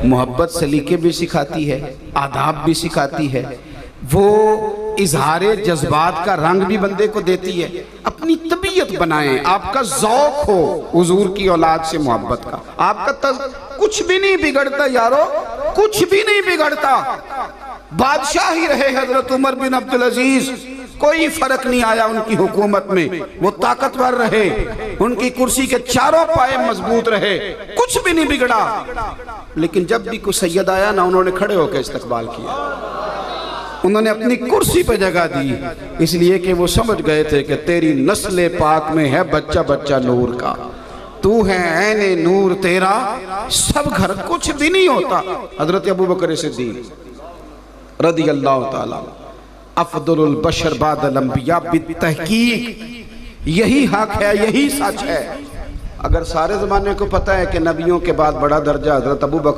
मोहब्बत सलीके भी सिखाती है, आदाब भी सिखाती है, वो इजहारे जज्बात का रंग भी बंदे को देती है। अपनी तबीयत बनाएं, आपका ज़ौक़ हो हुजूर की औलाद से मोहब्बत का, आपका कुछ भी नहीं बिगड़ता यारो, कुछ भी नहीं बिगड़ता। बादशाह ही रहे हजरत उमर बिन अब्दुल अजीज, कोई फर्क नहीं आया उनकी हुकूमत में, वो ताकतवर रहे, उनकी कुर्सी के चारों पाए मजबूत रहे, कुछ भी नहीं बिगड़ा। लेकिन जब भी कोई सैयद आया ना, उन्होंने खड़े होकर इस्तकबाल किया, उन्होंने अपनी कुर्सी पर जगह दी, इसलिए कि वो समझ गए थे कि तेरी नस्ल पाक में है बच्चा बच्चा नूर का, तू है ऐने नूर तेरा सब घर, कुछ भी नहीं होता। हजरत अबू बकर सिद्दीक रदी अल्लाह ताला अफदलुल बशर बादल अंबिया बित्तहकीक, यही हक है, यही सच है। अगर सारे ज़माने को पता है कि नबियों के बाद बड़ा दर्जा हजरत अबू बकर